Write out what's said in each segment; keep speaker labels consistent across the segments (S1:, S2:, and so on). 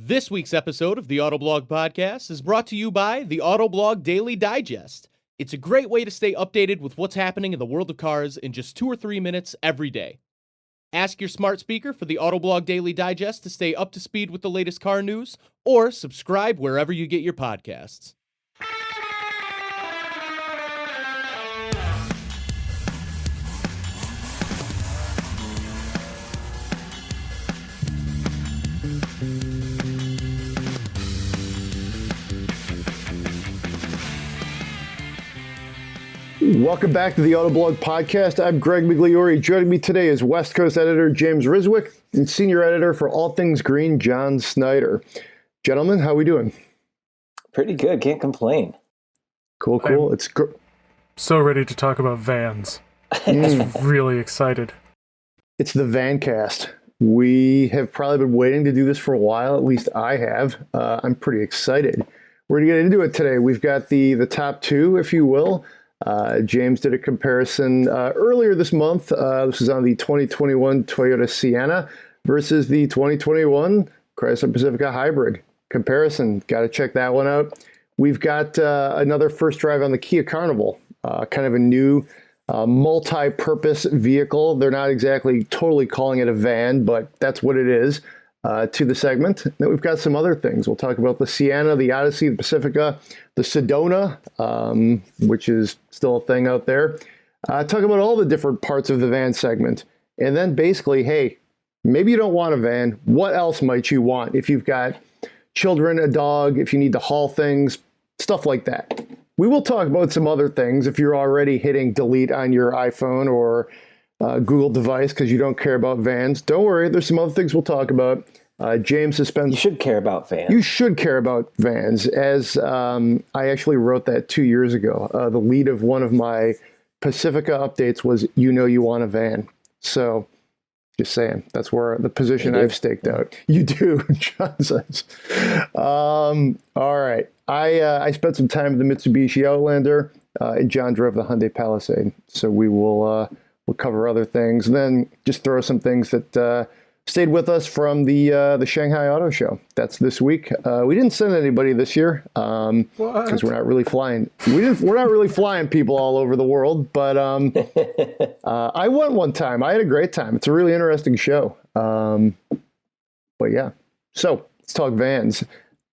S1: This week's episode of the Autoblog podcast is brought to you by the Autoblog Daily Digest. It's a great way to stay updated with what's happening in the world of cars in just 2 or 3 minutes every day. Ask your smart speaker for the Autoblog Daily Digest to stay up to speed with the latest car news, or subscribe wherever you get your podcasts.
S2: Welcome back to the Autoblog podcast. I'm Greg Migliore. Joining me today is West Coast editor James Riswick and senior editor for All Things Green, John Snyder. Gentlemen, how are we doing?
S3: Pretty good. Can't complain.
S2: Cool.
S4: So ready to talk about vans. Just really excited.
S2: It's the Vancast. We have probably been waiting to do this for a while. At least I have. I'm pretty excited. We're going to get into it today. We've got the top two, if you will. James did a comparison earlier this month. This is on the 2021 Toyota Sienna versus the 2021 Chrysler Pacifica Hybrid. Comparison. Got to check that one out. We've got another first drive on the Kia Carnival, kind of a new multi-purpose vehicle. They're not exactly totally calling it a van, but that's what it is. To the segment. Then we've got some other things. We'll talk about the Sienna, the Odyssey, the Pacifica, the Sedona, which is still a thing out there. Talk about all the different parts of the van segment. And then basically, hey, maybe you don't want a van. What else might you want if you've got children, a dog, if you need to haul things, stuff like that. We will talk about some other things if you're already hitting delete on your iPhone or Google device because you don't care about vans. Don't worry, there's some other things we'll talk about. James has spent...
S3: You should care about vans.
S2: You should care about vans. As I actually wrote that 2 years ago. The lead of one of my Pacifica updates was, you know you want a van. So, just saying, that's where the position I've staked out. You do, John says. All right. I spent some time with the Mitsubishi Outlander, and John drove the Hyundai Palisade. So we will... We'll cover other things, and then just throw some things that stayed with us from the Shanghai Auto Show. That's this week. We didn't send anybody this year because we're not really flying. We're not really flying people all over the world. But I went one time. I had a great time. It's a really interesting show. But yeah, so let's talk vans.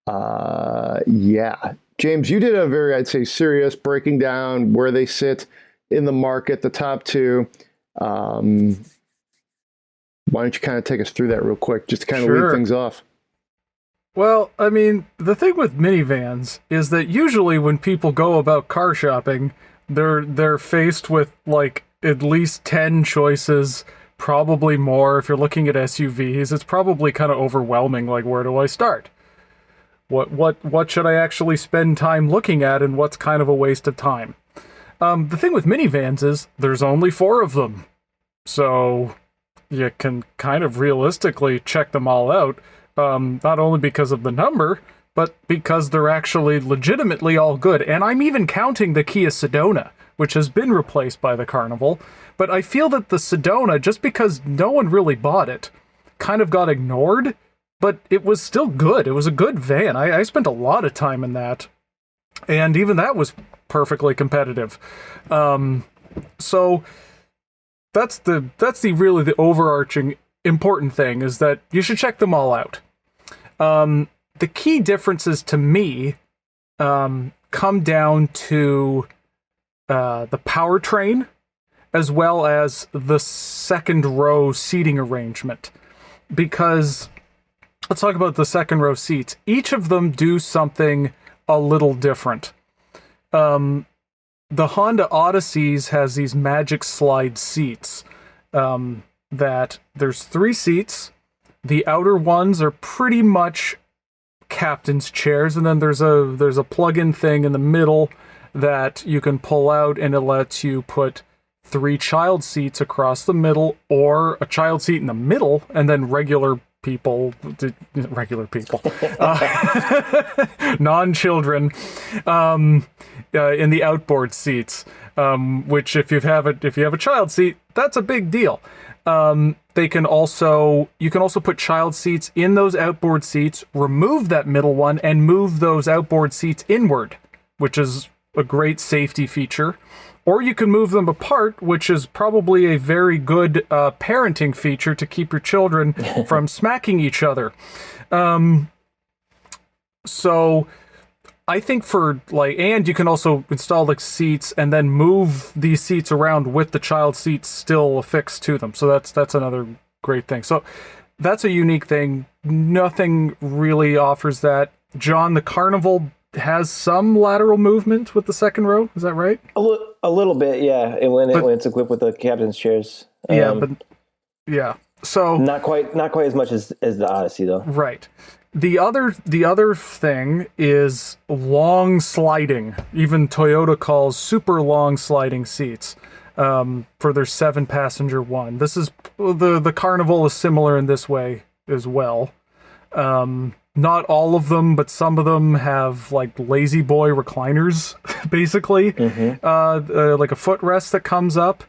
S2: Yeah, James, you did a very, I'd say, serious breaking down where they sit in the market, the top two. Why don't you kind of take us through that real quick, just to kind of lead things off?
S4: Well, I mean, the thing with minivans is that usually when people go about car shopping, they're faced with like at least 10 choices, probably more. If you're looking at SUVs, it's probably kind of overwhelming. Like, where do I start? What should I actually spend time looking at, and what's kind of a waste of time? The thing with minivans is there's only 4 of them. So you can kind of realistically check them all out, not only because of the number, but because they're actually legitimately all good. And I'm even counting the Kia Sedona, which has been replaced by the Carnival. But I feel that the Sedona, just because no one really bought it, kind of got ignored, but it was still good. It was a good van. I spent a lot of time in that. And even that was perfectly competitive. So that's the really the overarching important thing, is that you should check them all out. The key differences to me come down to the powertrain as well as the second row seating arrangement. Because let's talk about the second row seats. Each of them do something a little different. The Honda Odysseys has these magic slide seats that there's 3 seats. The outer ones are pretty much captain's chairs, and then there's a plug-in thing in the middle that you can pull out, and it lets you put 3 child seats across the middle, or a child seat in the middle, and then regular people, non-children, in the outboard seats, which if you have a child seat, that's a big deal. You can also put child seats in those outboard seats, remove that middle one, and move those outboard seats inward, which is a great safety feature. Or you can move them apart, which is probably a very good parenting feature to keep your children from smacking each other. So I think and you can also install seats and then move these seats around with the child seats still affixed to them. So that's another great thing. So that's a unique thing. Nothing really offers that. John, the Carnival has some lateral movement with the second row. Is that right?
S3: A little bit, yeah. When it's equipped with the captain's chairs.
S4: So
S3: not quite as much as the Odyssey though.
S4: Right. The other thing is long sliding. Even Toyota calls super long sliding seats for their 7-passenger one. This is the Carnival is similar in this way as well. Not all of them, but some of them have lazy boy recliners, basically, like a footrest that comes up.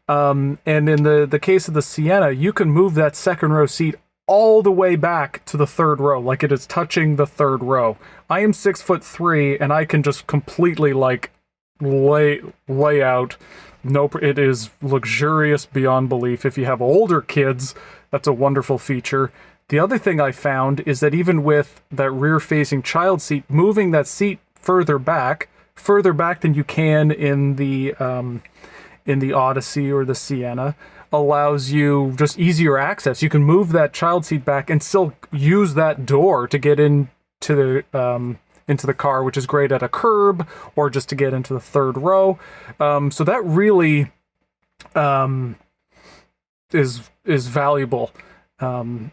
S4: And in the case of the Sienna, you can move that second row seat all the way back to the third row, like it is touching the third row. I am 6'3", and I can just completely lay out. Nope, it is luxurious beyond belief. If you have older kids, that's a wonderful feature. The other thing I found is that even with that rear-facing child seat, moving that seat further back than you can in the Odyssey or the Sienna, allows you just easier access. You can move that child seat back and still use that door to get into the car, which is great at a curb or just to get into the third row. So that really is valuable, and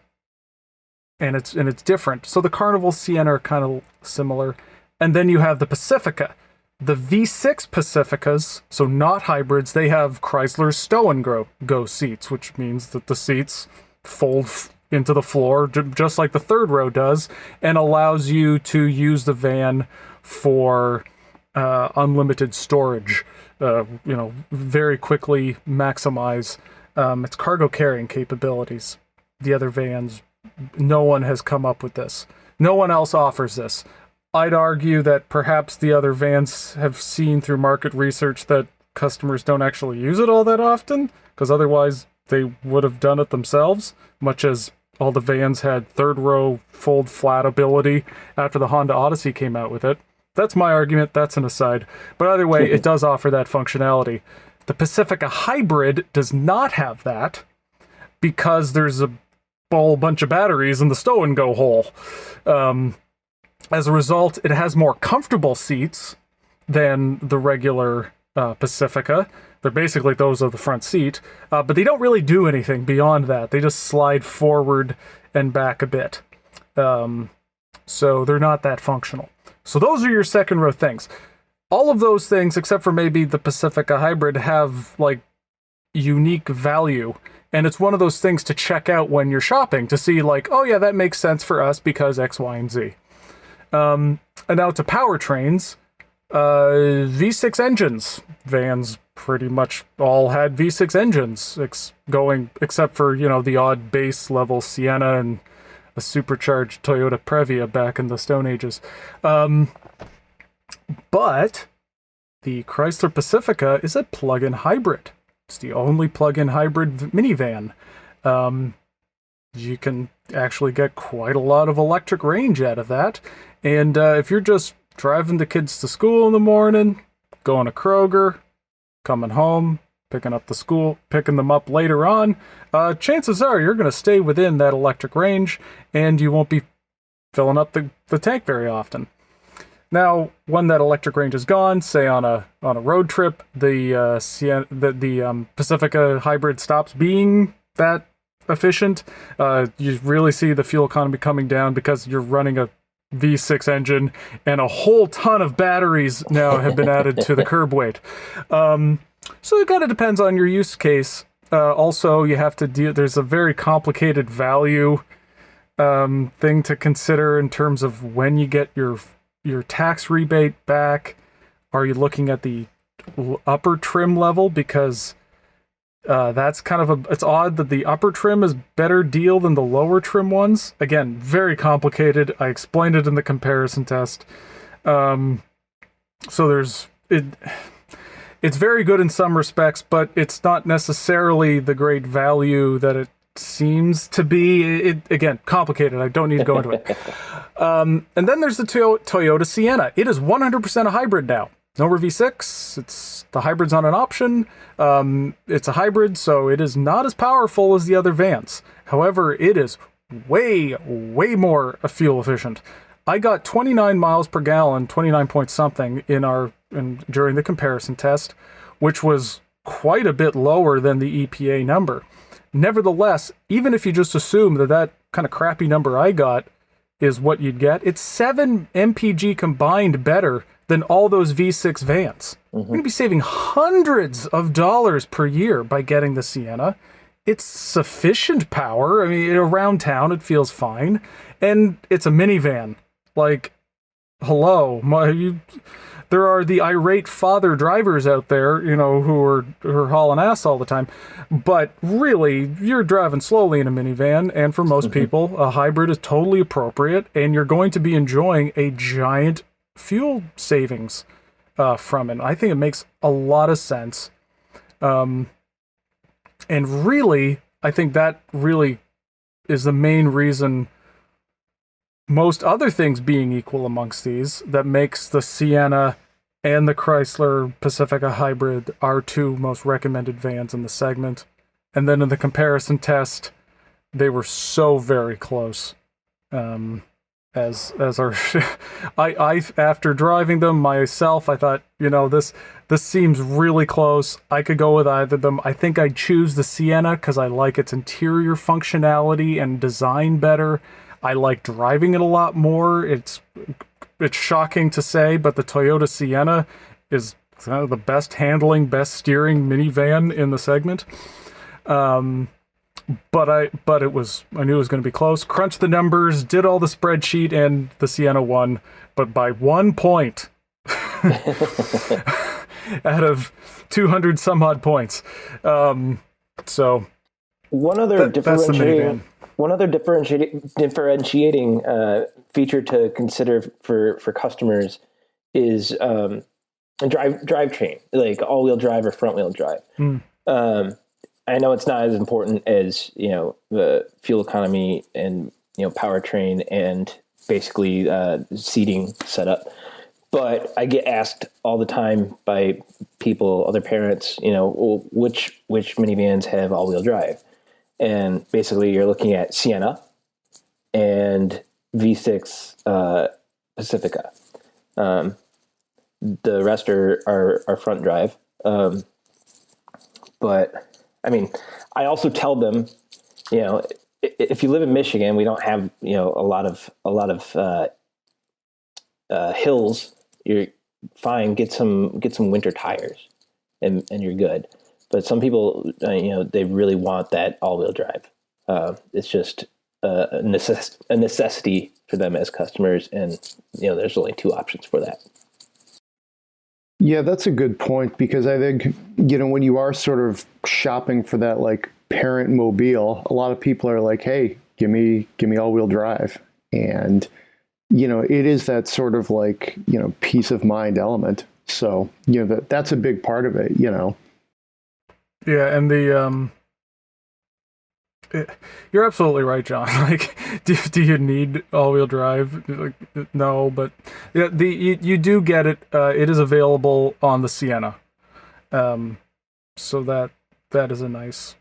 S4: it's different. So the Carnival, Sienna are kind of similar, and then you have the Pacifica. The V6 Pacificas, so not hybrids, they have Chrysler's stow and go seats, which means that the seats fold into the floor just like the third row does, and allows you to use the van for unlimited storage. Very quickly maximize its cargo carrying capabilities. The other vans, no one has come up with this. No one else offers this. I'd argue that perhaps the other vans have seen through market research that customers don't actually use it all that often, because otherwise they would have done it themselves, much as all the vans had third row fold flat ability after the Honda Odyssey came out with it. That's my argument. That's an aside. But either way, it does offer that functionality. The Pacifica Hybrid does not have that because there's a whole bunch of batteries in the stow and go hole. As a result, it has more comfortable seats than the regular Pacifica. They're basically those of the front seat, but they don't really do anything beyond that. They just slide forward and back a bit. So they're not that functional. So those are your second row things. All of those things, except for maybe the Pacifica Hybrid, have unique value. And it's one of those things to check out when you're shopping to see oh yeah, that makes sense for us because X, Y, and Z. And now to powertrains, V6 engines. Vans pretty much all had V6 engines, except for, the odd base level Sienna and a supercharged Toyota Previa back in the Stone Ages. But the Chrysler Pacifica is a plug-in hybrid. It's the only plug-in hybrid minivan. You can actually get quite a lot of electric range out of that. And if you're just driving the kids to school in the morning, going to Kroger, coming home, picking them up later on, chances are you're going to stay within that electric range, and you won't be filling up the tank very often. Now, when that electric range is gone, say on a road trip, the Pacifica Hybrid stops being that efficient. You really see the fuel economy coming down because you're running a V6 engine and a whole ton of batteries now have been added to the curb weight. So it kind of depends on your use case. Also, you have to there's a very complicated value thing to consider in terms of when you get your tax rebate back. Are you looking at the upper trim level? Because That's kind of it's odd that the upper trim is better deal than the lower trim ones. Again, very complicated. I explained it in the comparison test. So it's very good in some respects, but it's not necessarily the great value that it seems to be. Again, complicated. I don't need to go into it. And then there's the Toyota Sienna. It is 100% a hybrid now. No V6. It's the hybrid's on an option. It's a hybrid, so it is not as powerful as the other vans. However, it is way more fuel efficient. I got 29 miles per gallon, 29 point something during the comparison test, which was quite a bit lower than the EPA number. Nevertheless, even if you just assume that kind of crappy number I got is what you'd get, it's 7 mpg combined better than all those V6 vans. You're going to be saving hundreds of dollars per year by getting the Sienna. It's sufficient power. I mean, around town, it feels fine. And it's a minivan. Like, hello. There are the irate father drivers out there, who are hauling ass all the time. But really, you're driving slowly in a minivan, and for most people, a hybrid is totally appropriate, and you're going to be enjoying a giant fuel savings from it. I think it makes a lot of sense. And really, I think that really is the main reason, most other things being equal amongst these, that makes the Sienna and the Chrysler Pacifica hybrid our two most recommended vans in the segment. And then in the comparison test, they were so very close. As our, I after driving them myself, I thought, this seems really close. I could go with either of them. I think I'd choose the Sienna because I like its interior functionality and design better. I like driving it a lot more. It's shocking to say, but the Toyota Sienna is kind of the best handling, best steering minivan in the segment. But I knew it was going to be close. Crunched the numbers, did all the spreadsheet, and the Sienna won, but by 1 point out of 200 some odd points. So
S3: one other
S4: that's the minivan.
S3: One other differentiating feature to consider for customers is drivetrain, like all-wheel drive or front-wheel drive. I know it's not as important as, the fuel economy and, powertrain and basically seating setup. But I get asked all the time by people, other parents, which minivans have all-wheel drive? And basically you're looking at Sienna and V6 Pacifica. The rest are front drive. But I mean, I also tell them, if you live in Michigan, we don't have, a lot of hills. You're fine. Get some winter tires, and you're good. But some people, they really want that all-wheel drive. It's just a necessity for them as customers, and there's only 2 options for that.
S2: Yeah, that's a good point, because I think, when you are sort of shopping for that like parent mobile, a lot of people are like, hey, give me all-wheel drive. And, it is that sort of like, peace of mind element. So, that's a big part of it,
S4: Yeah, and you're absolutely right, John. Like, do you need all-wheel drive? Like, no, but yeah, you do get it. It is available on the Sienna, so that is a nice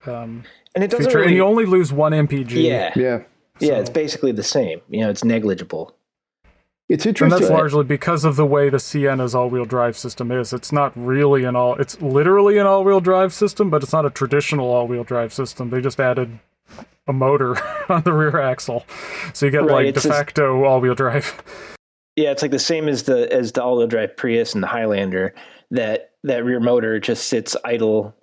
S3: and it doesn't
S4: feature.
S3: really,
S4: and you only lose 1 mpg.
S3: Yeah. It's basically the same. It's negligible.
S2: It's interesting.
S4: And that's largely because of the way the Sienna's all-wheel drive system is. It's not really it's literally an all-wheel drive system, but it's not a traditional all-wheel drive system. They just added a motor on the rear axle. So you get like de facto all-wheel drive.
S3: Yeah, it's like the same as the all-wheel drive Prius and the Highlander. That rear motor just sits idle,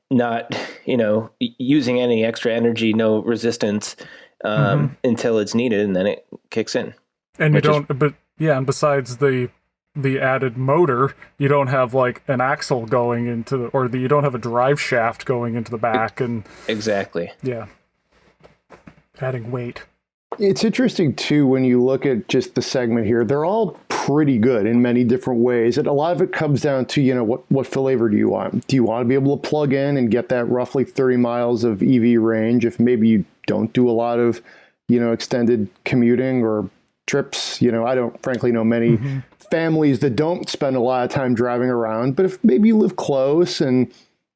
S3: not using any extra energy, no resistance until it's needed, and then it kicks in.
S4: And you don't, and besides the the added motor, you don't have like an axle going into you don't have a drive shaft going into the back, and
S3: Exactly.
S4: yeah, adding weight.
S2: It's interesting too when you look at just the segment here. They're all pretty good in many different ways, and a lot of it comes down to, you know, what flavor do you want? Do you want to be able to plug in and get that roughly 30 miles of EV range if maybe you don't do a lot of, you know, extended commuting or trips? You know, I don't frankly know many families that don't spend a lot of time driving around, but if maybe you live close and,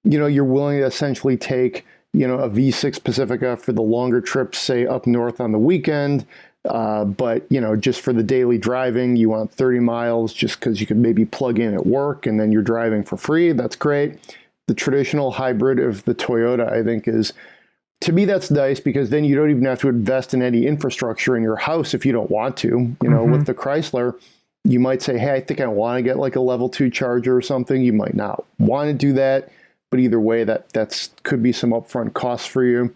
S2: you know, you're willing to essentially take, you know, a V6 Pacifica for the longer trips, say up north on the weekend, but, you know, just for the daily driving, you want 30 miles just because you could maybe plug in at work and then you're driving for free. That's great. The traditional hybrid of the Toyota, I think, is, to me, that's nice because then you don't even have to invest in any infrastructure in your house if you don't want to. You know, with the Chrysler, you might say, hey, I think I want to get like a level 2 charger or something. You might not want to do that. But either way, that's could be some upfront costs for you.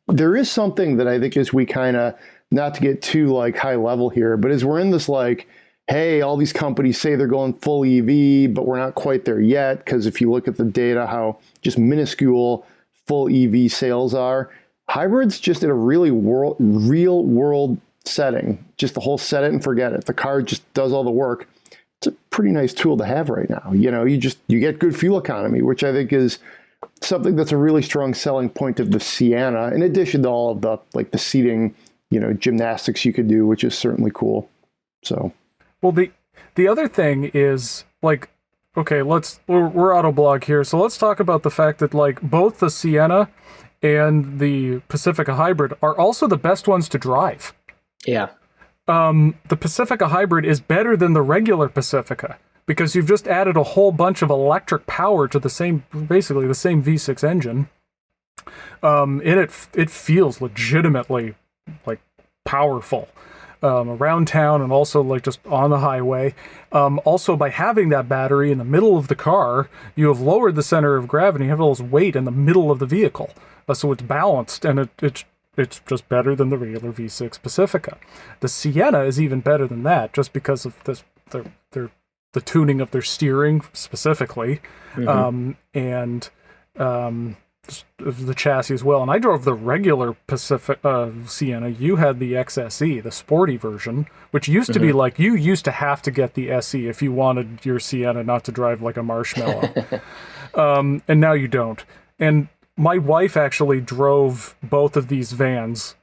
S2: There is something that I think as we kind of, not to get too like high level here, but as we're in this like, hey, all these companies say they're going full EV, but we're not quite there yet. Because if you look at the data, how just minuscule full EV sales are, hybrids just in a really real world setting, just the whole set it and forget it. The car just does all the work. It's a pretty nice tool to have right now. You know, you get good fuel economy, which I think is something that's a really strong selling point of the Sienna, in addition to all of the, like the seating, you know, gymnastics you could do, which is certainly cool. So,
S4: well, the other thing is like, okay, we're Autoblog here, so let's talk about the fact that like both the Sienna and the Pacifica Hybrid are also the best ones to drive.
S3: Yeah.
S4: The Pacifica Hybrid is better than the regular Pacifica because you've just added a whole bunch of electric power to basically the same V6 engine. And it feels legitimately like powerful around town and also like just on the highway. Also, by having that battery in the middle of the car, you have lowered the center of gravity. You have all this weight in the middle of the vehicle, so it's balanced, and it's just better than the regular V6 Pacifica. The Sienna is even better than that, just because of the tuning of their steering specifically, and just the chassis as well. And I drove the regular Sienna. You had the XSE, the sporty version, which used to be like, you used to have to get the SE if you wanted your Sienna not to drive like a marshmallow. And now you don't. And my wife actually drove both of these vans,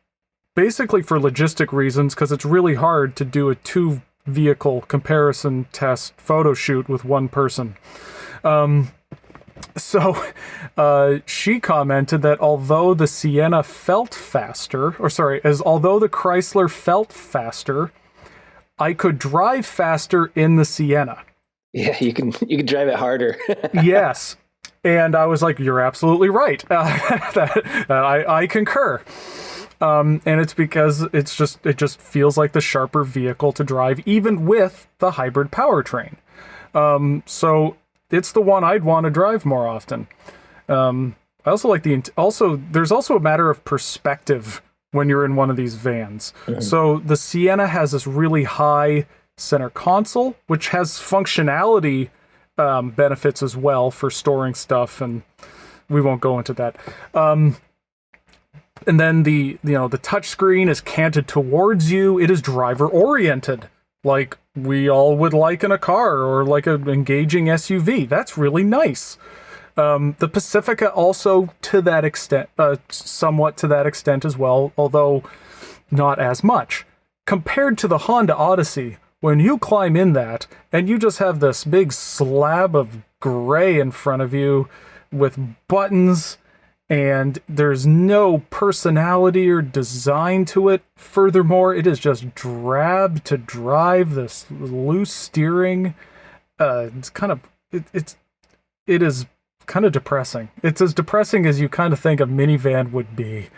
S4: basically for logistic reasons, because it's really hard to do a 2-vehicle comparison test photo shoot with one person. So she commented that although the Sienna felt faster, although the Chrysler felt faster, I could drive faster in the Sienna.
S3: Yeah, you can drive it harder.
S4: Yes. And I was like, you're absolutely right. I concur. And it's because it just feels like the sharper vehicle to drive, even with the hybrid powertrain. So it's the one I'd want to drive more often. I also like there's also a matter of perspective when you're in one of these vans. So the Sienna has this really high center console, which has functionality benefits as well for storing stuff, and we won't go into that. And then the touch screen is canted towards you. It is driver oriented, like we all would like in a car or like an engaging SUV. That's really nice. The Pacifica also to that extent, somewhat to that extent as well, although not as much. Compared to the Honda Odyssey, when you climb in that and you just have this big slab of gray in front of you with buttons, and there's no personality or design to it. Furthermore, it is just drab to drive, this loose steering. It is kind of depressing. It's as depressing as you kind of think a minivan would be.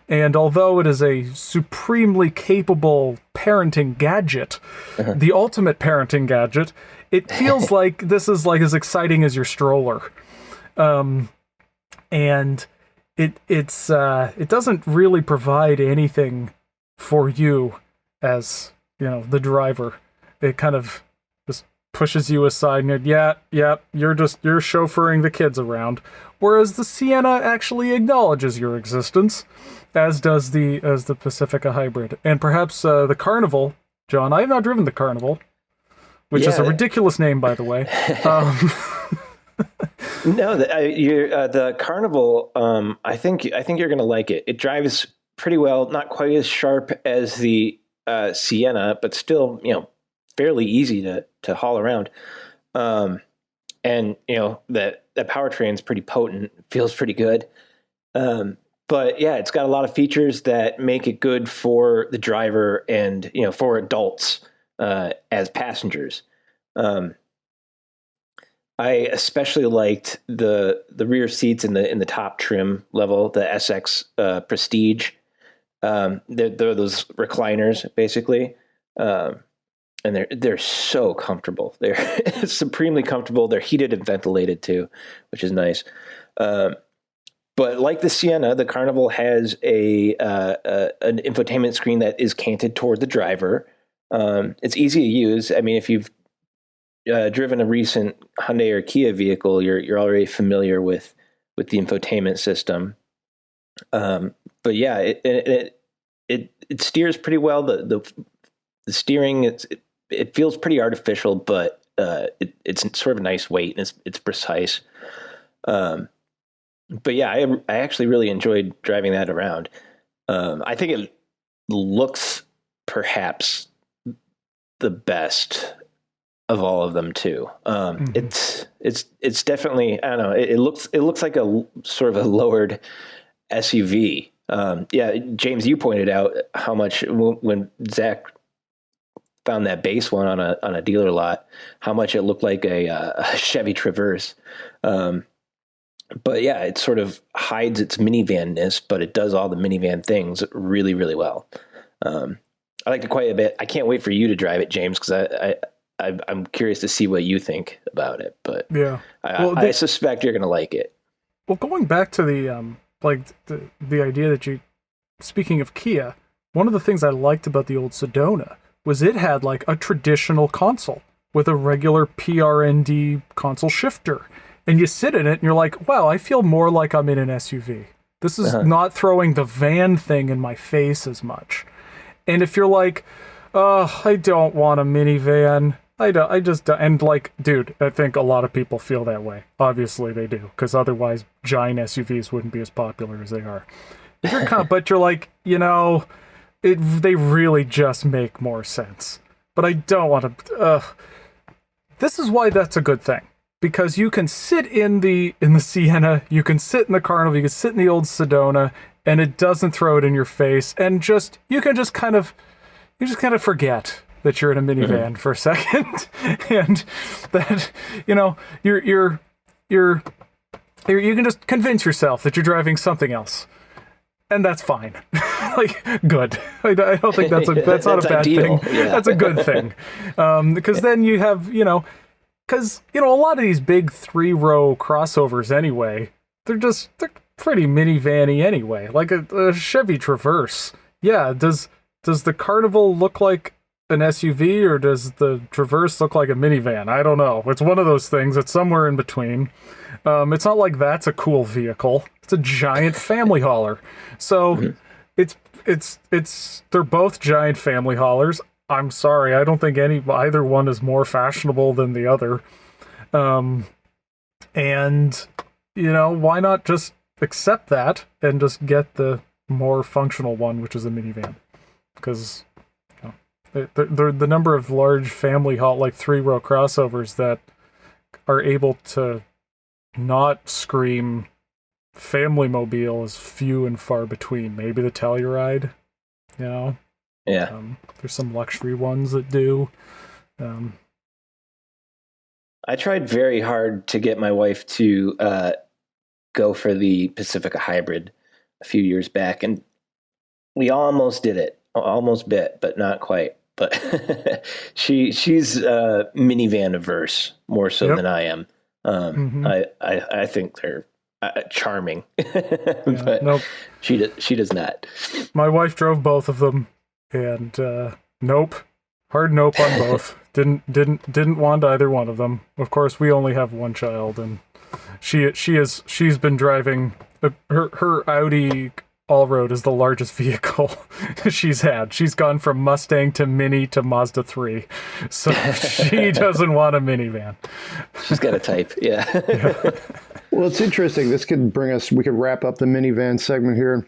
S4: And although it is a supremely capable parenting gadget, the ultimate parenting gadget, it feels like this is like as exciting as your stroller. And it doesn't really provide anything for you as, the driver. It kind of pushes you aside and you're chauffeuring the kids around. Whereas the Sienna actually acknowledges your existence, as does the Pacifica Hybrid. And perhaps the Carnival, John, I have not driven the Carnival, which is a ridiculous name, by the way.
S3: No, the Carnival, I think you're going to like it. It drives pretty well, not quite as sharp as the Sienna, but still, fairly easy to haul around. And that powertrain's pretty potent, feels pretty good. But yeah, it's got a lot of features that make it good for the driver and, for adults as passengers. I especially liked the rear seats in the top trim level, the SX Prestige. They're those recliners basically, and they're so comfortable. They're supremely comfortable. They're heated and ventilated too, which is nice. But like the Sienna, the Carnival has an infotainment screen that is canted toward the driver. It's easy to use. I mean, if you've driven a recent Hyundai or Kia vehicle, you're already familiar with the infotainment system. But yeah, it steers pretty well. The steering, it feels pretty artificial, but it's sort of a nice weight and it's precise. But yeah, I actually really enjoyed driving that around. I think it looks perhaps the best of all of them too. It's definitely, I don't know. It looks like a sort of a lowered SUV. Yeah, James, you pointed out how much when Zach found that base one on a dealer lot, how much it looked like a Chevy Traverse. But yeah, it sort of hides its minivanness, but it does all the minivan things really, really well. I liked it quite a bit. I can't wait for you to drive it, James, because I'm curious to see what you think about it. But
S4: yeah,
S3: I suspect you're going to like it.
S4: Well, going back to the idea that speaking of Kia, one of the things I liked about the old Sedona was it had like a traditional console with a regular PRND console shifter. And you sit in it and you're like, wow, I feel more like I'm in an SUV. This is not throwing the van thing in my face as much. And if you're like, oh, I don't want a minivan. I just don't. And like, dude, I think a lot of people feel that way. Obviously they do, because otherwise giant SUVs wouldn't be as popular as they are. If you're but you're like, they really just make more sense. But I don't want to. This is why that's a good thing. Because you can sit in the Sienna, you can sit in the Carnival, you can sit in the old Sedona, and it doesn't throw it in your face, and you just kind of forget that you're in a minivan for a second, and that you can just convince yourself that you're driving something else, and that's fine. Like, good. I don't think that's not a bad
S3: ideal.
S4: thing.
S3: Yeah.
S4: That's a good thing, because then you have Because, a lot of these big 3-row crossovers anyway, they're pretty minivan-y anyway. Like a Chevy Traverse. Yeah, does the Carnival look like an SUV or does the Traverse look like a minivan? I don't know. It's one of those things. It's somewhere in between. It's not like that's a cool vehicle. It's a giant family hauler. So they're both giant family haulers. I'm sorry, I don't think either one is more fashionable than the other. And, why not just accept that and just get the more functional one, which is a minivan? Because the number of large family haul, like 3-row crossovers that are able to not scream family mobile is few and far between. Maybe the Telluride,
S3: Yeah.
S4: There's some luxury ones that do.
S3: I tried very hard to get my wife to go for the Pacifica Hybrid a few years back, and we almost did it. Almost bit, but not quite. But she's minivan averse more so than I am. I think they're charming, but
S4: nope.
S3: She does not.
S4: My wife drove both of them. And nope, hard nope on both. Didn't want either one of them. Of course, we only have one child, and she's been driving her Audi Allroad is the largest vehicle she's had. She's gone from Mustang to Mini to Mazda 3. So she doesn't want a minivan.
S3: She's got a type, yeah.
S2: Well, it's interesting. This could bring us, we could wrap up the minivan segment here.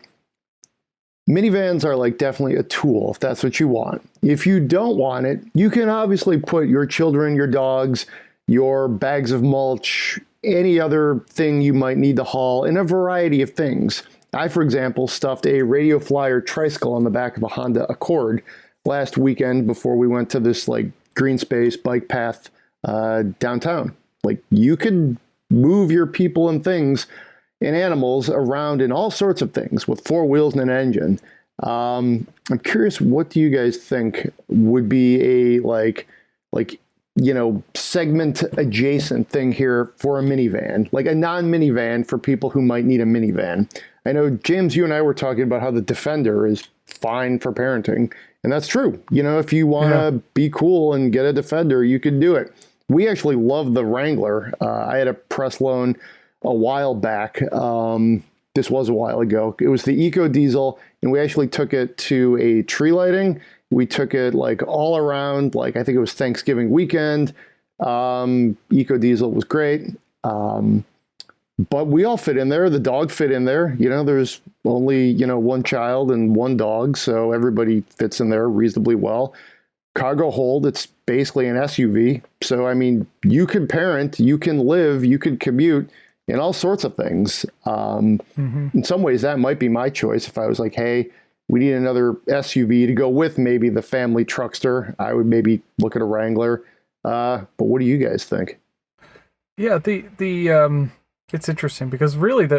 S2: Minivans are like definitely a tool if that's what you want. If you don't want it, you can obviously put your children, your dogs, your bags of mulch, any other thing you might need to haul in a variety of things. I, for example, stuffed a Radio Flyer tricycle on the back of a Honda Accord last weekend before we went to this like green space bike path downtown. Like you could move your people and things and animals around in all sorts of things with four wheels and an engine. I'm curious, what do you guys think would be a like segment adjacent thing here for a minivan, like a non-minivan for people who might need a minivan? I know, James, you and I were talking about how the Defender is fine for parenting, and that's true. If you want to be cool and get a Defender, you can do it. We actually love the Wrangler. I had a press loan a while back. This was a while ago. It was the Eco Diesel, and we actually took it to a tree lighting. We took it like all around, like I think it was Thanksgiving weekend. Eco Diesel was great. But we all fit in there. The dog fit in there. There's only, one child and one dog, so everybody fits in there reasonably well. Cargo hold, it's basically an SUV. So, I mean, you can parent, you can live, you can commute in all sorts of things. In some ways, that might be my choice. If I was like, hey, we need another SUV to go with maybe the family truckster, I would maybe look at a Wrangler. But what do you guys think?
S4: Yeah, it's interesting because really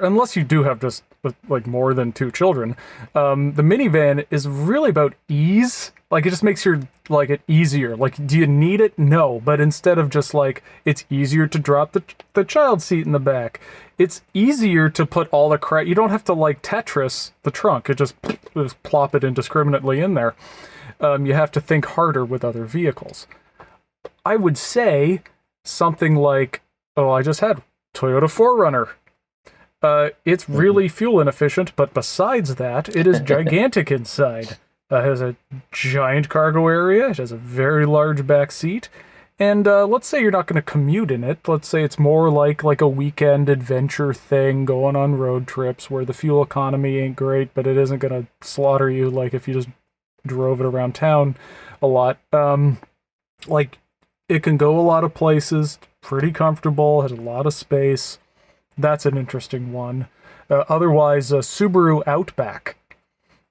S4: unless you do have just like more than two children, the minivan is really about ease. Like it just makes it easier. Like, do you need it? No. But instead of just like, it's easier to drop the child seat in the back. It's easier to put all the crap. You don't have to like Tetris the trunk. It just plop it indiscriminately in there. You have to think harder with other vehicles. I would say something like, I just had Toyota 4Runner. It's really fuel inefficient, but besides that, it is gigantic inside. It has a giant cargo area. It has a very large back seat. And let's say you're not going to commute in it. Let's say it's more like a weekend adventure thing, going on road trips where the fuel economy ain't great, but it isn't going to slaughter you like if you just drove it around town a lot. Like, it can go a lot of places, pretty comfortable, has a lot of space. That's an interesting one. Otherwise, a Subaru Outback,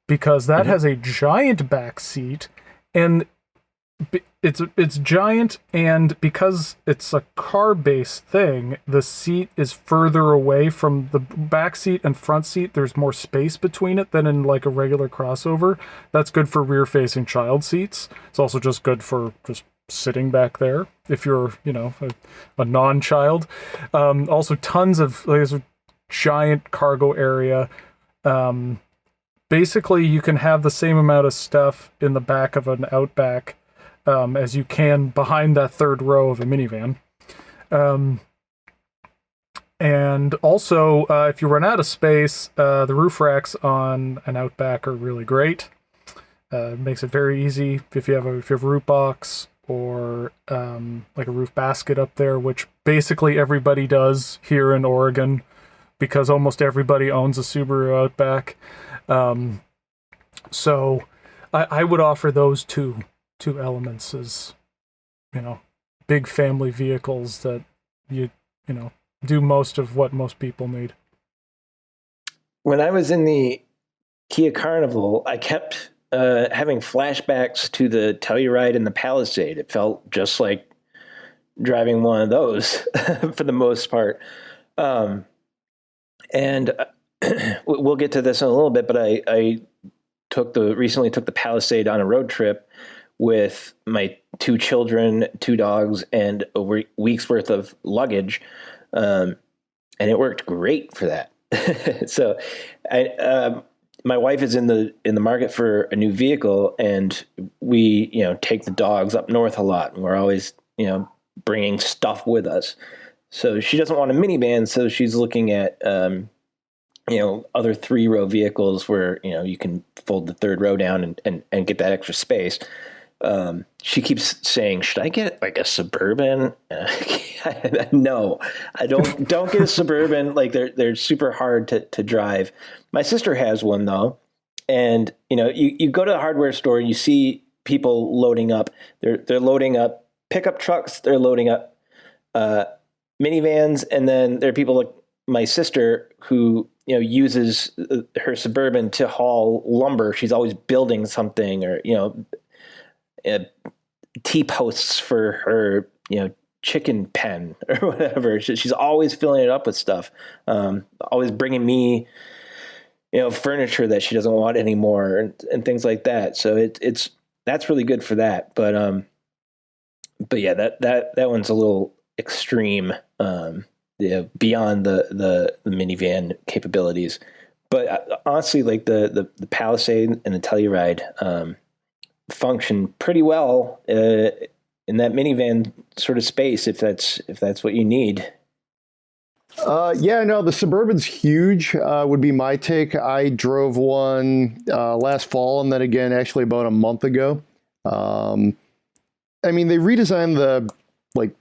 S4: because that has a giant back seat, and it's giant, and because it's a car-based thing, the seat is further away from the back seat and front seat. There's more space between it than in like a regular crossover. That's good for rear-facing child seats. It's also just good for just sitting back there if you're, a non-child. Also tons of, there's a giant cargo area. Basically, you can have the same amount of stuff in the back of an Outback as you can behind that third row of a minivan. And also, if you run out of space, the roof racks on an Outback are really great. It makes it very easy if you have a roof box or like a roof basket up there, which basically everybody does here in Oregon because almost everybody owns a Subaru Outback. So I would offer those two elements as, big family vehicles that you do most of what most people need.
S3: When I was in the Kia Carnival, I kept having flashbacks to the Telluride and the Palisade. It felt just like driving one of those for the most part. And we'll get to this in a little bit, but I recently took the Palisade on a road trip with my two children, two dogs, and a week's worth of luggage. And it worked great for that. So my wife is in the market for a new vehicle, and we, take the dogs up north a lot, and we're always, bringing stuff with us. So she doesn't want a minivan, so she's looking at, other 3-row vehicles where, you can fold the third row down and get that extra space. She keeps saying, should I get like a Suburban? No, I don't get a Suburban. Like they're super hard to drive. My sister has one though. And you go to the hardware store and you see people loading up, they're loading up pickup trucks. They're loading up, minivans. And then there are people like my sister who, uses her Suburban to haul lumber. She's always building something or, T-posts for her, chicken pen or whatever. She's always filling it up with stuff. Always bringing me, furniture that she doesn't want anymore and things like that. So that's really good for that. But yeah, that one's a little extreme, beyond the minivan capabilities. But honestly, like the Palisade and the Telluride, function pretty well in that minivan sort of space if that's what you need.
S2: The Suburban's huge, would be my take. I drove one last fall and then again actually about a month ago. They redesigned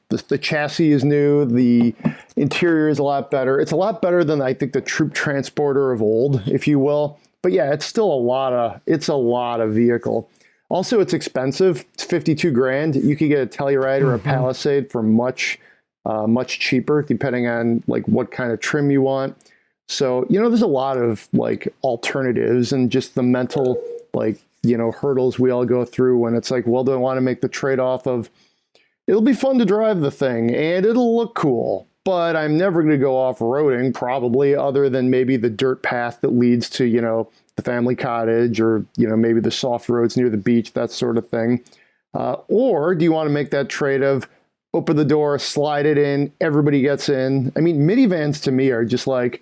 S2: the chassis is new, the interior is a lot better. It's a lot better than I think the Troop Transporter of old, if you will. But yeah, it's still a lot of vehicle. Also, it's expensive. It's $52,000. You could get a Telluride or a Palisade for much cheaper, depending on like what kind of trim you want. So, there's a lot of like alternatives and just the mental hurdles we all go through when it's like, well, do I want to make the trade-off of it'll be fun to drive the thing and it'll look cool, but I'm never going to go off-roading probably other than maybe the dirt path that leads to, the family cottage or, maybe the soft roads near the beach, that sort of thing. Or do you want to make that trade of open the door, slide it in, everybody gets in? Minivans to me are just like,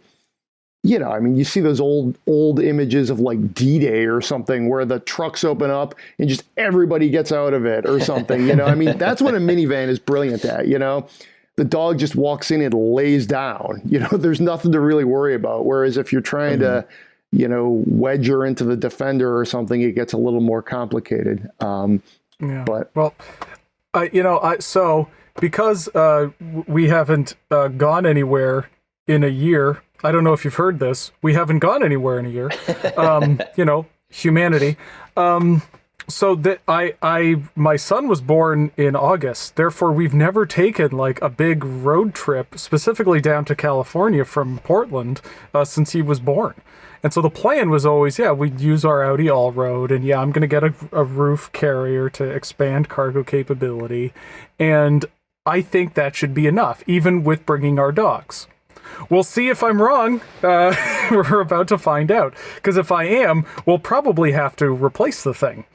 S2: you see those old images of like D-Day or something where the trucks open up and just everybody gets out of it or something, that's what a minivan is brilliant at, The dog just walks in and lays down, there's nothing to really worry about. Whereas if you're trying to, wedge her into the Defender or something, it gets a little more complicated.
S4: So because we haven't gone anywhere in a year, I don't know if you've heard this, we haven't gone anywhere in a year, humanity. So that my son was born in August, therefore we've never taken like a big road trip specifically down to California from Portland since he was born. And so the plan was always, we'd use our Audi all-road, and I'm going to get a roof carrier to expand cargo capability. And I think that should be enough, even with bringing our dogs. We'll see if I'm wrong. We're about to find out. Because if I am, we'll probably have to replace the thing.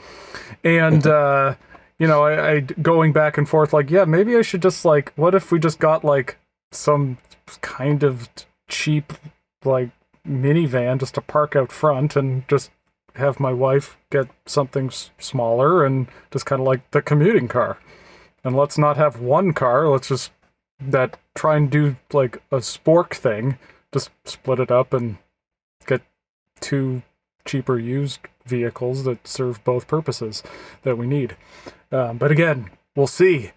S4: And, I going back and forth, maybe I should just, what if we just got, some kind of cheap, minivan just to park out front and just have my wife get something smaller and just kind of like the commuting car. And let's not have one car. Let's just try and do like a spork thing. Just split it up and get 2 cheaper used vehicles that serve both purposes that we need. But again, we'll see.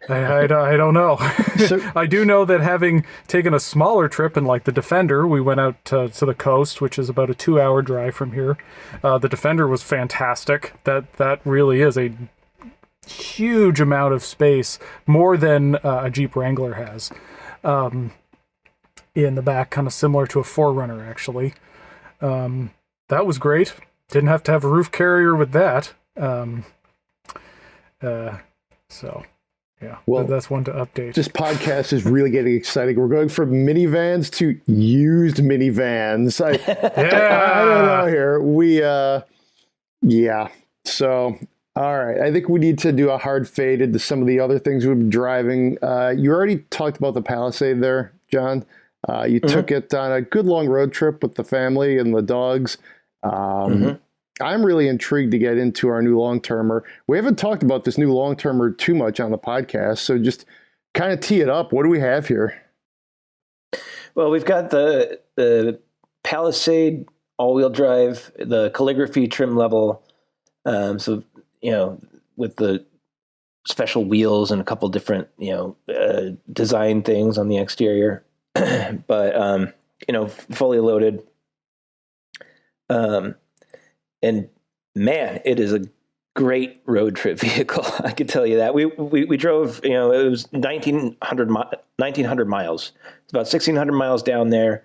S4: I don't know. I do know that having taken a smaller trip in the Defender, we went out to the coast, which is about a 2-hour drive from here. The Defender was fantastic. That really is a huge amount of space, more than a Jeep Wrangler has. In the back, kind of similar to a 4Runner, actually. That was great. Didn't have to have a roof carrier with that. Yeah, well, that's one to update.
S2: This podcast is really getting exciting. We're going from minivans to used minivans. I don't know here. So, all right. I think we need to do a hard fade into some of the other things we've been driving. You already talked about the Palisade there, John. You took it on a good long road trip with the family and the dogs. I'm really intrigued to get into our new long-termer. We haven't talked about this new long-termer too much on the podcast, so just kind of tee it up. What do we have here?
S3: Well, we've got the Palisade all-wheel drive, the calligraphy trim level. So, with the special wheels and a couple different, design things on the exterior, but, fully loaded. And man, it is a great road trip vehicle. I can tell you that. We drove, it was 1,900 miles. It's about 1,600 miles down there.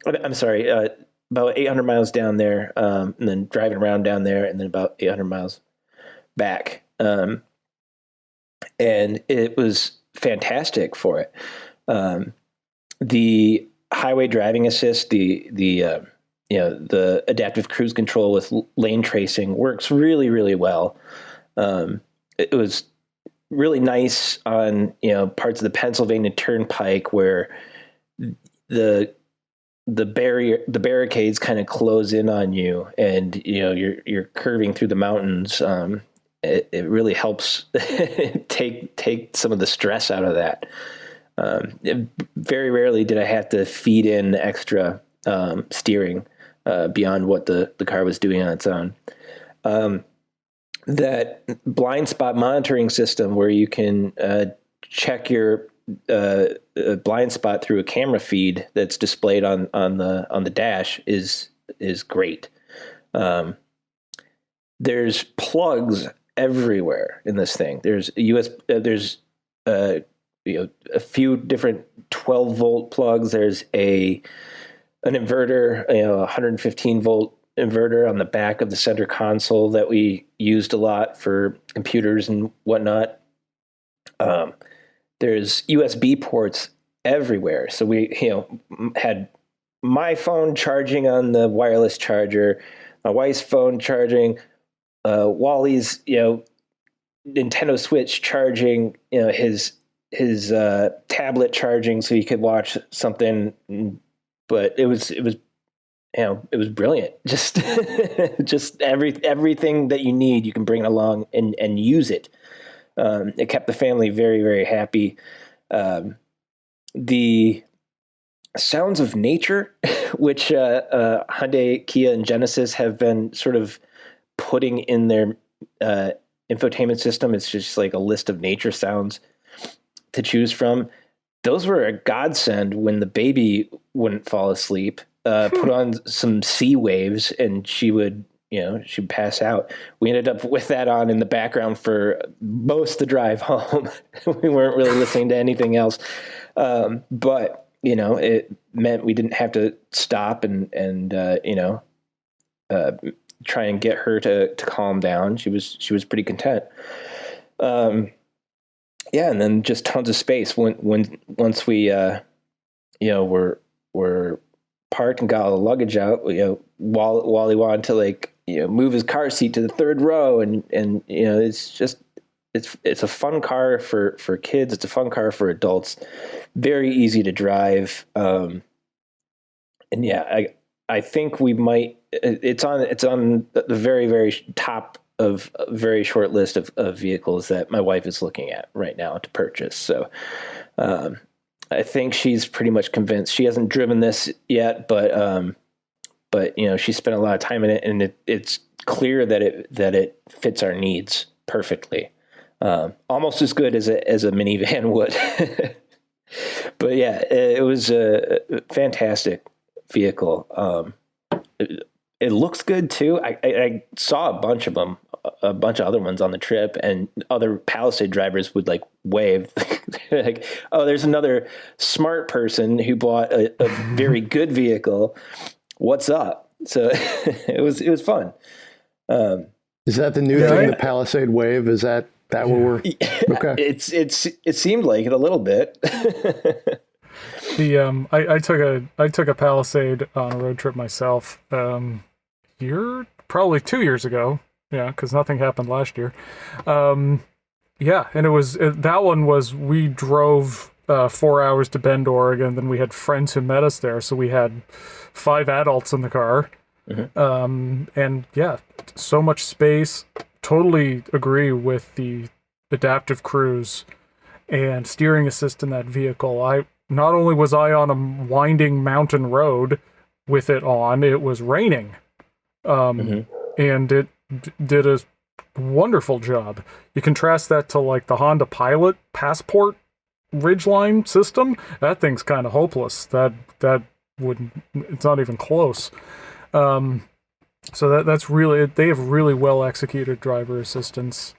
S3: I'm sorry, about 800 miles down there, and then driving around down there, and then about 800 miles back. And it was fantastic for it. The highway driving assist, the adaptive cruise control with lane tracing works really, really well. It was really nice on, parts of the Pennsylvania Turnpike where the barricades kind of close in on you, and, you're curving through the mountains. It really helps take some of the stress out of that. Very rarely did I have to feed in extra steering beyond what the car was doing on its own. That blind spot monitoring system where you can check your blind spot through a camera feed that's displayed on the dash is great. There's plugs everywhere in this thing. There's a few different 12-volt plugs. There's an inverter, 115 volt inverter on the back of the center console that we used a lot for computers and whatnot. There's USB ports everywhere. So we, had my phone charging on the wireless charger, my wife's phone charging, Wally's, Nintendo Switch charging, his tablet charging so he could watch something. But it was brilliant. Just everything that you need, you can bring it along and use it. It kept the family very, very happy. The sounds of nature, which Hyundai, Kia, and Genesis have been sort of putting in their infotainment system. It's just like a list of nature sounds to choose from. Those were a godsend when the baby wouldn't fall asleep. Put on some sea waves and she would pass out. We ended up with that on in the background for most of the drive home. We weren't really listening to anything else. But, it meant we didn't have to stop and try and get her to calm down. She was pretty content. Yeah, and then just tons of space once we were parked and got all the luggage out. Wally wanted to move his car seat to the third row, and it's a fun car for kids. It's a fun car for adults. Very easy to drive. And yeah, I think we might. It's on the very, very top of a very short list of vehicles that my wife is looking at right now to purchase. So I think she's pretty much convinced. She hasn't driven this yet, but she spent a lot of time in it, and it's clear that it fits our needs perfectly. Almost as good as a minivan would. But yeah, it was a fantastic vehicle. It looks good too. I saw a bunch of other ones on the trip, and other Palisade drivers would wave like, oh, there's another smart person who bought a very good vehicle. What's up? So it was fun.
S2: Is that the new thing, the Palisade wave? Is that what we're okay?
S3: It seemed like it a little bit.
S4: I took a Palisade on a road trip myself. Probably 2 years ago. Yeah, because nothing happened last year. Yeah, and that one was, we drove 4 hours to Bend, Oregon. Then we had friends who met us there, so we had 5 adults in the car. And yeah, so much space. Totally agree with the adaptive cruise and steering assist in that vehicle. Not only was I on a winding mountain road with it on, it was raining. And it did a wonderful job. You contrast that to like the Honda Pilot Passport Ridgeline system. That thing's kind of hopeless. That it's not even close. So that's really, they have really well executed driver assistance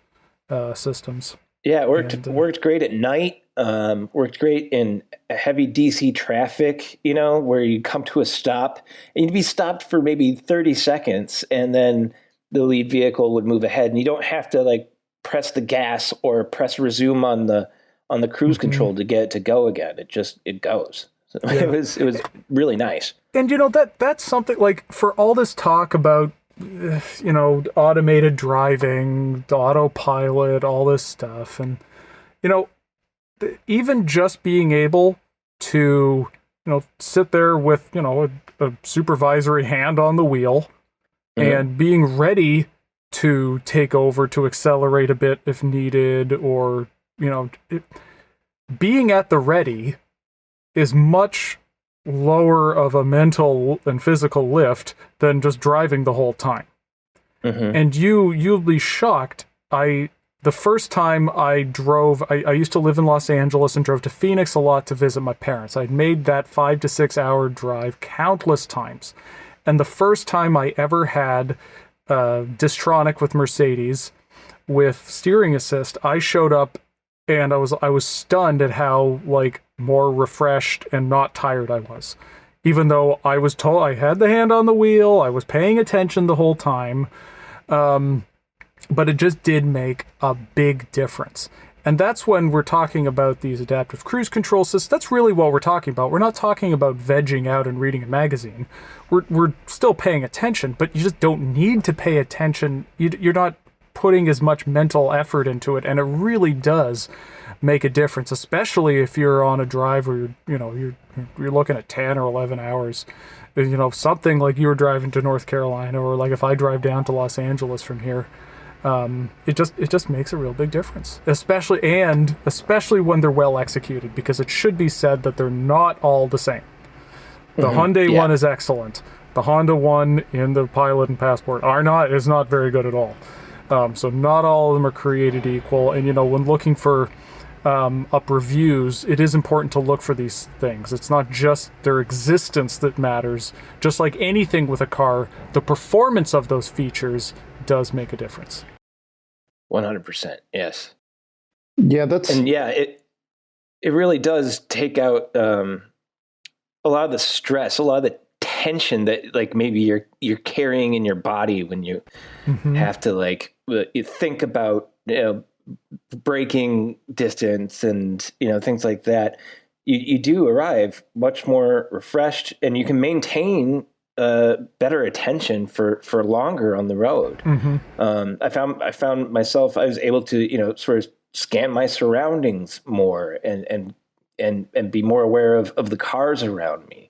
S4: systems.
S3: Yeah, it worked great at night. Worked great in heavy DC traffic, where you come to a stop and you'd be stopped for maybe 30 seconds and then the lead vehicle would move ahead and you don't have to like press the gas or press resume on the cruise control to get it to go again. It goes. So it was really nice. And
S4: that's something like, for all this talk about automated driving, the autopilot, all this stuff, and even just being able to sit there with a supervisory hand on the wheel and being ready to take over, to accelerate a bit if needed, or being at the ready is much lower of a mental and physical lift than just driving the whole time. And you'll be shocked. The first time I drove, I used to live in Los Angeles and drove to Phoenix a lot to visit my parents. I'd made that 5 to 6 hour drive countless times. And the first time I ever had Distronic with Mercedes with steering assist, I showed up and I was stunned at how like more refreshed and not tired I was. Even though I was told I had the hand on the wheel, I was paying attention the whole time. But it just did make a big difference. And that's when we're talking about these adaptive cruise control systems. That's really what we're talking about. We're not talking about vegging out and reading a magazine. We're still paying attention, but you just don't need to pay attention. You're not putting as much mental effort into it, and it really does make a difference, especially if you're on a drive where you're looking at 10 or 11 hours. Something like you were driving to North Carolina, or like if I drive down to Los Angeles from here. It just makes a real big difference, especially when they're well executed, because it should be said that they're not all the same. The Hyundai one is excellent. The Honda one in the Pilot and Passport is not very good at all. So not all of them are created equal. And when looking for up reviews, it is important to look for these things. It's not just their existence that matters. Just like anything with a car, the performance of those features does make a difference.
S3: 100%. Yes.
S2: Yeah,
S3: it really does take out a lot of the stress, a lot of the tension that like maybe you're carrying in your body when you have to like you think about braking distance and things like that. You do arrive much more refreshed, and you can maintain better attention for longer on the road. I found myself, I was able to sort of scan my surroundings more and be more aware of the cars around me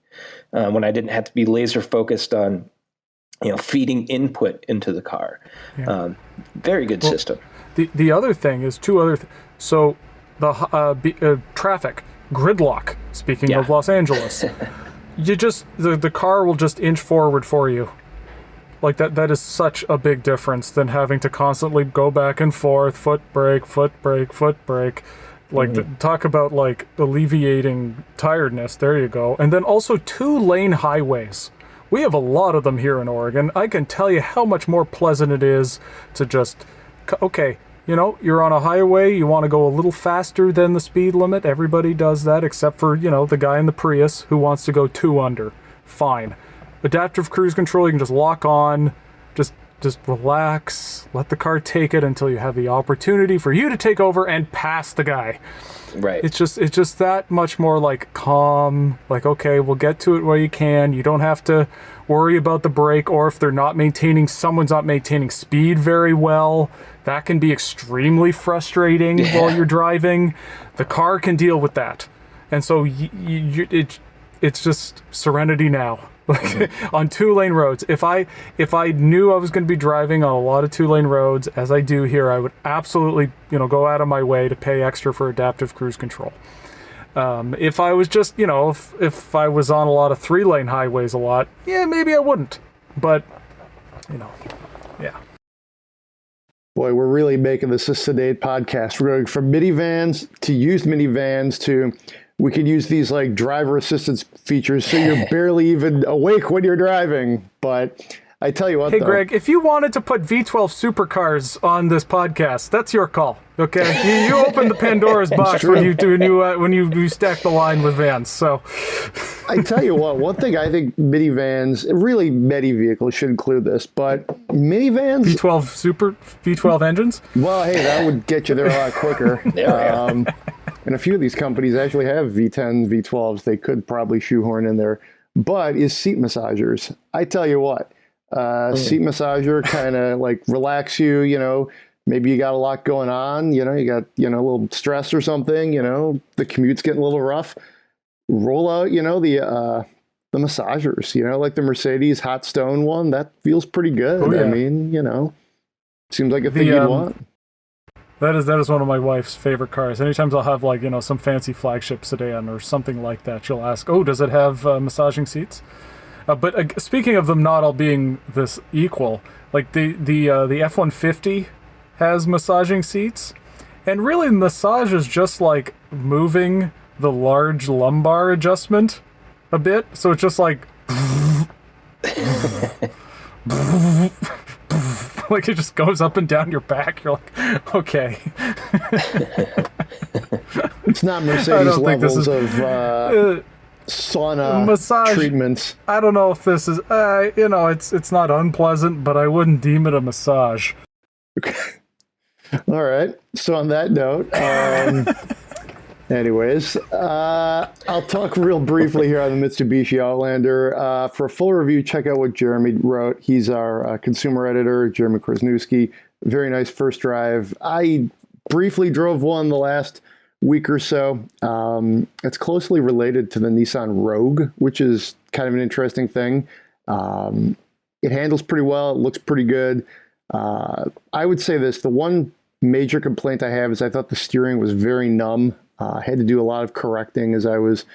S3: when I didn't have to be laser focused on feeding input into the car. Very good system.
S4: The other thing is so the traffic gridlock, speaking of Los Angeles. The car will just inch forward for you. Like that is such a big difference than having to constantly go back and forth, foot brake, foot brake, foot brake. Like talk about like alleviating tiredness. There you go. And then also 2-lane highways. We have a lot of them here in Oregon. I can tell you how much more pleasant it is to just, okay, you're on a highway, you want to go a little faster than the speed limit. Everybody does that except for, the guy in the Prius who wants to go 2 under. Fine. Adaptive cruise control, you can just lock on, just relax, let the car take it until you have the opportunity for you to take over and pass the guy.
S3: Right.
S4: It's just that much more like calm, like, okay, we'll get to it where you can. You don't have to worry about the brake, or if someone's not maintaining speed very well. That can be extremely frustrating while you're driving. The car can deal with that. And so it's just serenity now. Like on 2-lane roads. If I knew I was going to be driving on a lot of 2-lane roads, as I do here, I would absolutely, go out of my way to pay extra for adaptive cruise control. If I was just, if I was on a lot of 3-lane highways a lot, yeah, maybe I wouldn't. But, yeah.
S2: Boy, we're really making this a sedate podcast. We're going from minivans to used minivans to we could use these like driver assistance features so you're barely even awake when you're driving. But I tell you what,
S4: hey, Greg, if you wanted to put V12 supercars on this podcast, that's your call. Okay, you open the Pandora's box when you stack the line with vans. So
S2: I tell you what, one thing I think minivans, really many vehicles should include this, but minivans,
S4: V12 engines.
S2: Well, hey, that would get you there a lot quicker. And a few of these companies actually have V10s, V12s. They could probably shoehorn in there. But is seat massagers. I tell you what, seat massager kind of like relax you, maybe you got a lot going on, you got, a little stress or something, the commute's getting a little rough. Roll out, the massagers, like the Mercedes Hot Stone one, that feels pretty good.
S4: Oh, yeah.
S2: I mean, seems like a thing you'd want.
S4: That is one of my wife's favorite cars. Anytime I'll have like, some fancy flagship sedan or something like that, she'll ask, oh, does it have massaging seats? But speaking of them not all being this equal, like the F-150 has massaging seats, and really massage is just like moving the large lumbar adjustment a bit. So it's just like like it just goes up and down your back. You're like, okay.
S2: It's not Mercedes levels of sauna massage treatments.
S4: I don't know if this is, it's not unpleasant, but I wouldn't deem it a massage.
S2: Okay. All right. So on that note, anyways, I'll talk real briefly here on the Mitsubishi Outlander. For a full review, check out what Jeremy wrote. He's our consumer editor, Jeremy Krasnewski. Very nice first drive. I briefly drove one the last week or so. It's closely related to the Nissan Rogue, which is kind of an interesting thing. It handles pretty well. It looks pretty good. I would say this, the one major complaint I have is I thought the steering was very numb. I had to do a lot of correcting as I was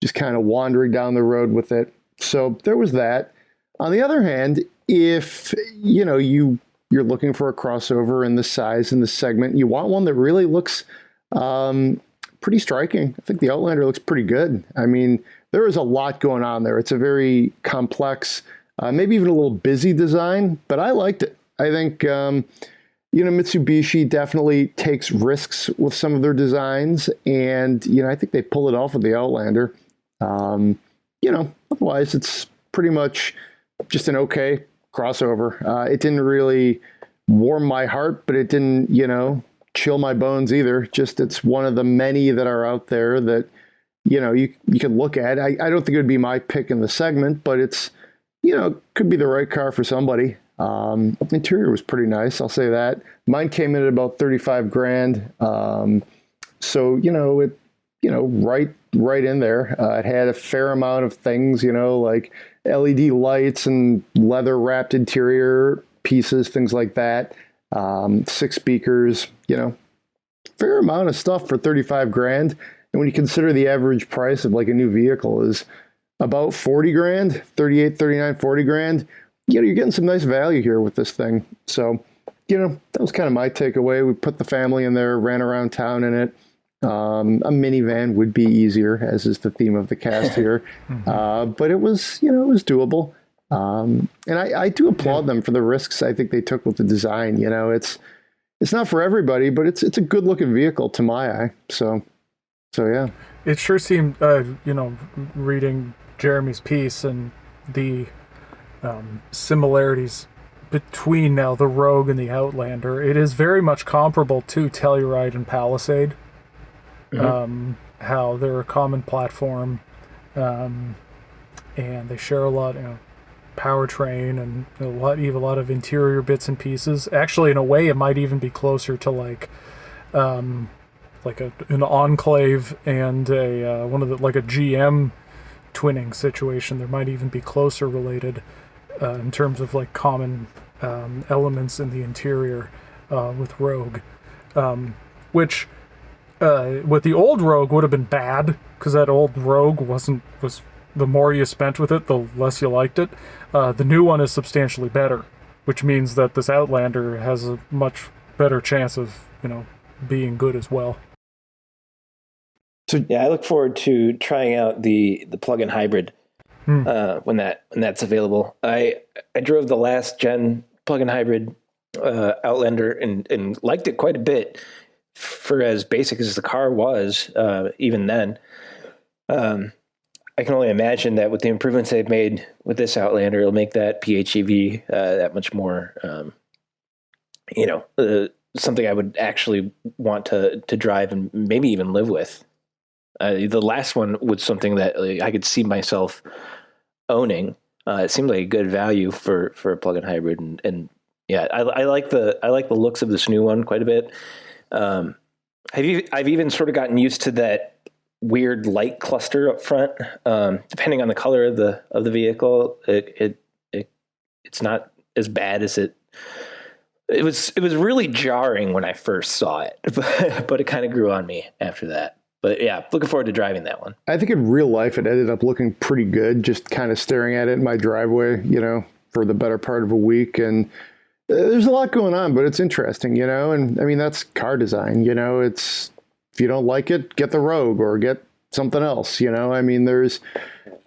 S2: just kind of wandering down the road with it. So there was that. On the other hand, if you're looking for a crossover in the size and the segment, you want one that really looks pretty striking. I think the Outlander looks pretty good. I mean, there is a lot going on there. It's a very complex, maybe even a little busy design, but I liked it. I think Mitsubishi definitely takes risks with some of their designs, and I think they pull it off with the Outlander. Otherwise it's pretty much just an okay crossover. It didn't really warm my heart, but it didn't, chill my bones either. Just it's one of the many that are out there that you can look at. I don't think it would be my pick in the segment, but it's could be the right car for somebody. Interior was pretty nice, I'll say that. Mine came in at about 35 grand. So, right in there. It had a fair amount of things, like LED lights and leather wrapped interior pieces, things like that. 6 speakers, fair amount of stuff for 35 grand. And when you consider the average price of like a new vehicle is about 40 grand, 38, 39, 40 grand, you're getting some nice value here with this thing. So, that was kind of my takeaway. We put the family in there, ran around town in it. A minivan would be easier, as is the theme of the cast here. But it was, it was doable. And I do applaud them for the risks I think they took with the design. It's not for everybody, but it's a good looking vehicle to my eye. So yeah.
S4: It sure seemed, reading Jeremy's piece and the similarities between now the Rogue and the Outlander, it is very much comparable to Telluride and Palisade. How they're a common platform, and they share a lot, powertrain and a lot of interior bits and pieces. Actually, in a way, it might even be closer to like an Enclave and a GM twinning situation. There might even be closer related in terms of like common elements in the interior with Rogue, which with the old Rogue would have been bad because that old Rogue was the more you spent with it, the less you liked it. The new one is substantially better, which means that this Outlander has a much better chance of, being good as well.
S3: So yeah, I look forward to trying out the plug-in hybrid when that's available. I drove the last gen plug-in hybrid Outlander and liked it quite a bit for as basic as the car was even then. I can only imagine that with the improvements they've made with this Outlander, it'll make that PHEV that much more, something I would actually want to drive and maybe even live with. The last one was something that I could see myself owning. It seemed like a good value for a plug-in hybrid, and yeah, I like the looks of this new one quite a bit. I've even sort of gotten used to that weird light cluster up front. Depending on the color of the vehicle, it's not as bad as it was really jarring when I first saw it, but it kind of grew on me after that. But yeah, looking forward to driving that one.
S2: I think in real life it ended up looking pretty good, just kind of staring at it in my driveway, for the better part of a week. And there's a lot going on, but it's interesting, and I mean, that's car design, it's, if you don't like it, get the Rogue or get something else, I mean,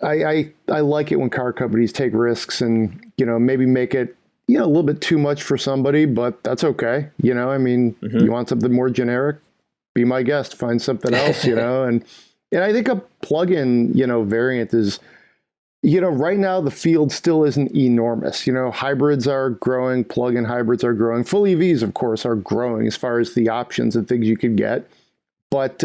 S2: I like it when car companies take risks and, maybe make it, a little bit too much for somebody, but that's okay. I mean, you want something more generic, be my guest, find something else, and I think a plug-in, variant is, right now the field still isn't enormous. Hybrids are growing, plug-in hybrids are growing, full EVs, of course, are growing as far as the options and things you could get, but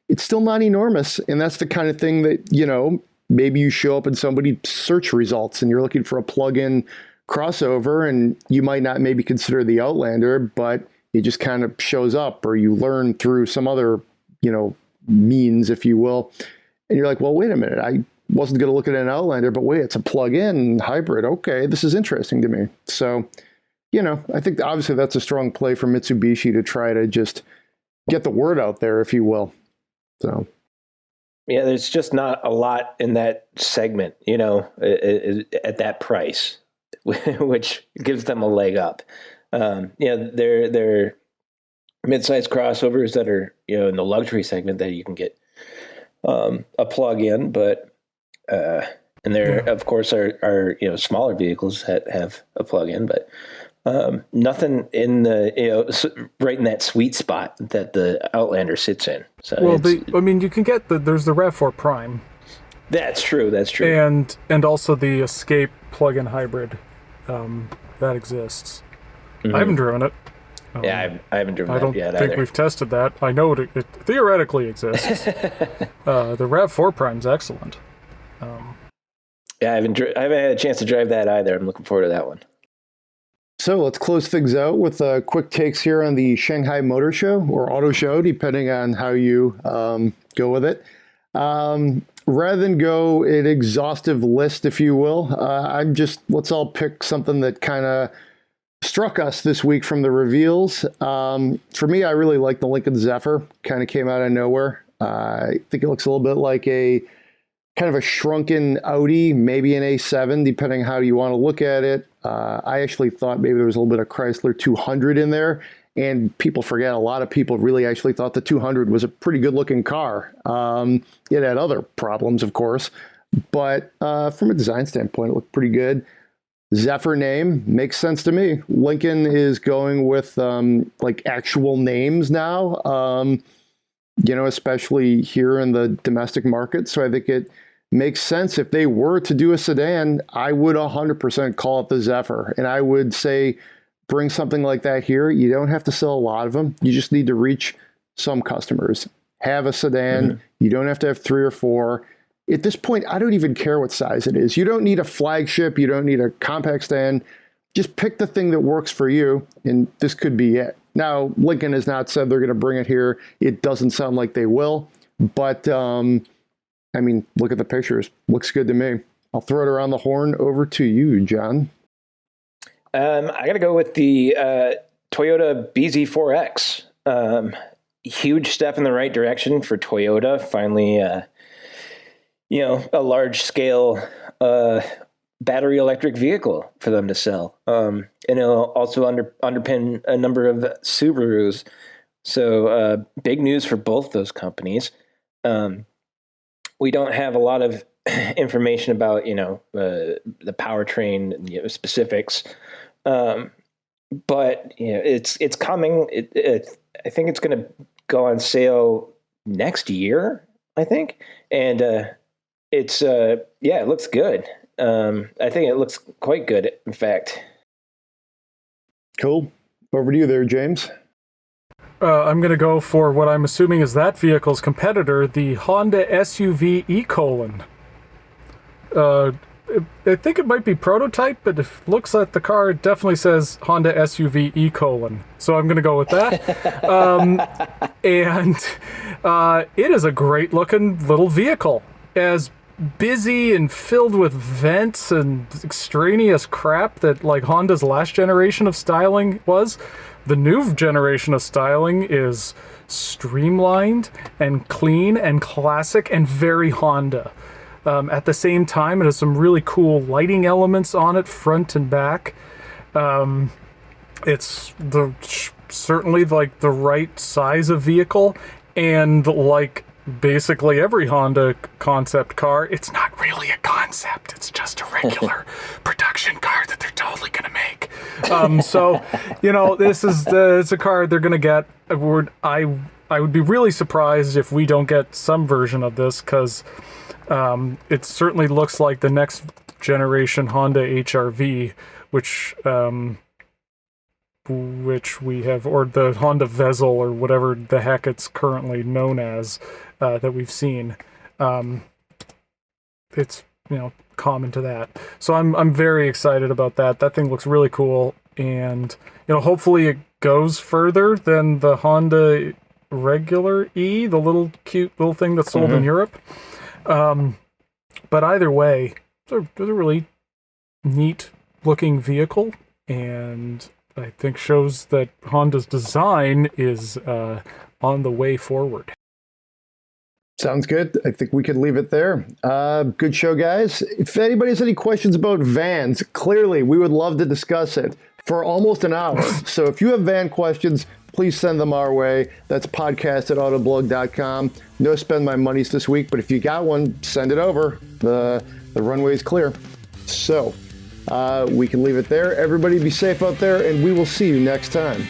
S2: it's still not enormous. And that's the kind of thing that, maybe you show up in somebody's search results and you're looking for a plug-in crossover, and you might not maybe consider the Outlander, but it just kind of shows up, or you learn through some other, means, if you will. And you're like, well, wait a minute. I wasn't going to look at an Outlander, but wait, it's a plug-in hybrid. Okay, this is interesting to me. So, I think obviously that's a strong play for Mitsubishi to try to just get the word out there, if you will. So.
S3: Yeah, there's just not a lot in that segment, at that price, which gives them a leg up. They're mid-sized crossovers that are, in the luxury segment that you can get a plug-in, but and there, of course, are smaller vehicles that have a plug-in, but nothing in the right in that sweet spot that the Outlander sits in. So
S4: you can get there's the RAV4 Prime.
S3: That's true.
S4: And also the Escape plug-in hybrid that exists. Mm-hmm. I haven't driven it.
S3: I haven't driven it yet either.
S4: I don't think we've tested that. I know it theoretically exists. The RAV4 Prime's excellent.
S3: I haven't had a chance to drive that either. I'm looking forward to that one.
S2: So let's close things out with quick takes here on the Shanghai Motor Show or Auto Show, depending on how you go with it. Rather than go an exhaustive list, if you will, let's all pick something that kind of struck us this week from the reveals. For me, I really like the Lincoln Zephyr. Kind of came out of nowhere. I think it looks a little bit like a kind of a shrunken Audi, maybe an A7, depending how you want to look at it. I actually thought maybe there was a little bit of Chrysler 200 in there, and people forget, a lot of people really actually thought the 200 was a pretty good looking car. It had other problems, of course, but from a design standpoint, it looked pretty good. Zephyr name makes sense to me. Lincoln is going with like actual names now, especially here in the domestic market. So I think it makes sense. If they were to do a sedan, I would 100% call it the Zephyr. And I would say, bring something like that here. You don't have to sell a lot of them. You just need to reach some customers. Have a sedan. Mm-hmm. You don't have to have 3 or 4. At this point, I don't even care what size it is. You don't need a flagship. You don't need a compact stand. Just pick the thing that works for you, and this could be it. Now, Lincoln has not said they're going to bring it here. It doesn't sound like they will, but I mean, look at the pictures. Looks good to me. I'll throw it around the horn over to you, John.
S3: I got to go with the Toyota BZ4X. Huge step in the right direction for Toyota. Finally, a large scale battery electric vehicle for them to sell. And it'll also underpin a number of Subarus. So big news for both those companies. We don't have a lot of information about, the powertrain specifics. But it's coming. I think it's going to go on sale next year, I think. And it looks good. I think it looks quite good, in fact.
S2: Cool. Over to you there, James.
S4: I'm going to go for what I'm assuming is that vehicle's competitor, the Honda SUV e-Colon. I think it might be prototype, but if it looks at the car, it definitely says Honda SUV e-Colon. So I'm going to go with that. And it is a great-looking little vehicle. As busy and filled with vents and extraneous crap that like Honda's last generation of styling was, the new generation of styling is streamlined and clean and classic and very Honda. At the same time, it has some really cool lighting elements on it, front and back. It's certainly like the right size of vehicle, and like basically every Honda concept car, it's not really a concept. It's just a regular production car that they're totally going to make. This is it's a car they're going to get. I would be really surprised if we don't get some version of this, because it certainly looks like the next generation Honda HR-V, which we have, or the Honda Vezel, or whatever the heck it's currently known as, that we've seen. It's common to that. So I'm very excited about that. That thing looks really cool, and hopefully it goes further than the Honda regular E, the little cute little thing that's sold in Europe. But either way, it's a really neat looking vehicle, and I think shows that Honda's design is on the way forward.
S2: Sounds good. I think we could leave it there. Good show, guys. If anybody has any questions about vans, clearly we would love to discuss it for almost an hour. So if you have van questions, please send them our way. That's podcast@autoblog.com. No spend my monies this week, but if you got one, send it over. The runway is clear. So we can leave it there. Everybody be safe out there, and we will see you next time.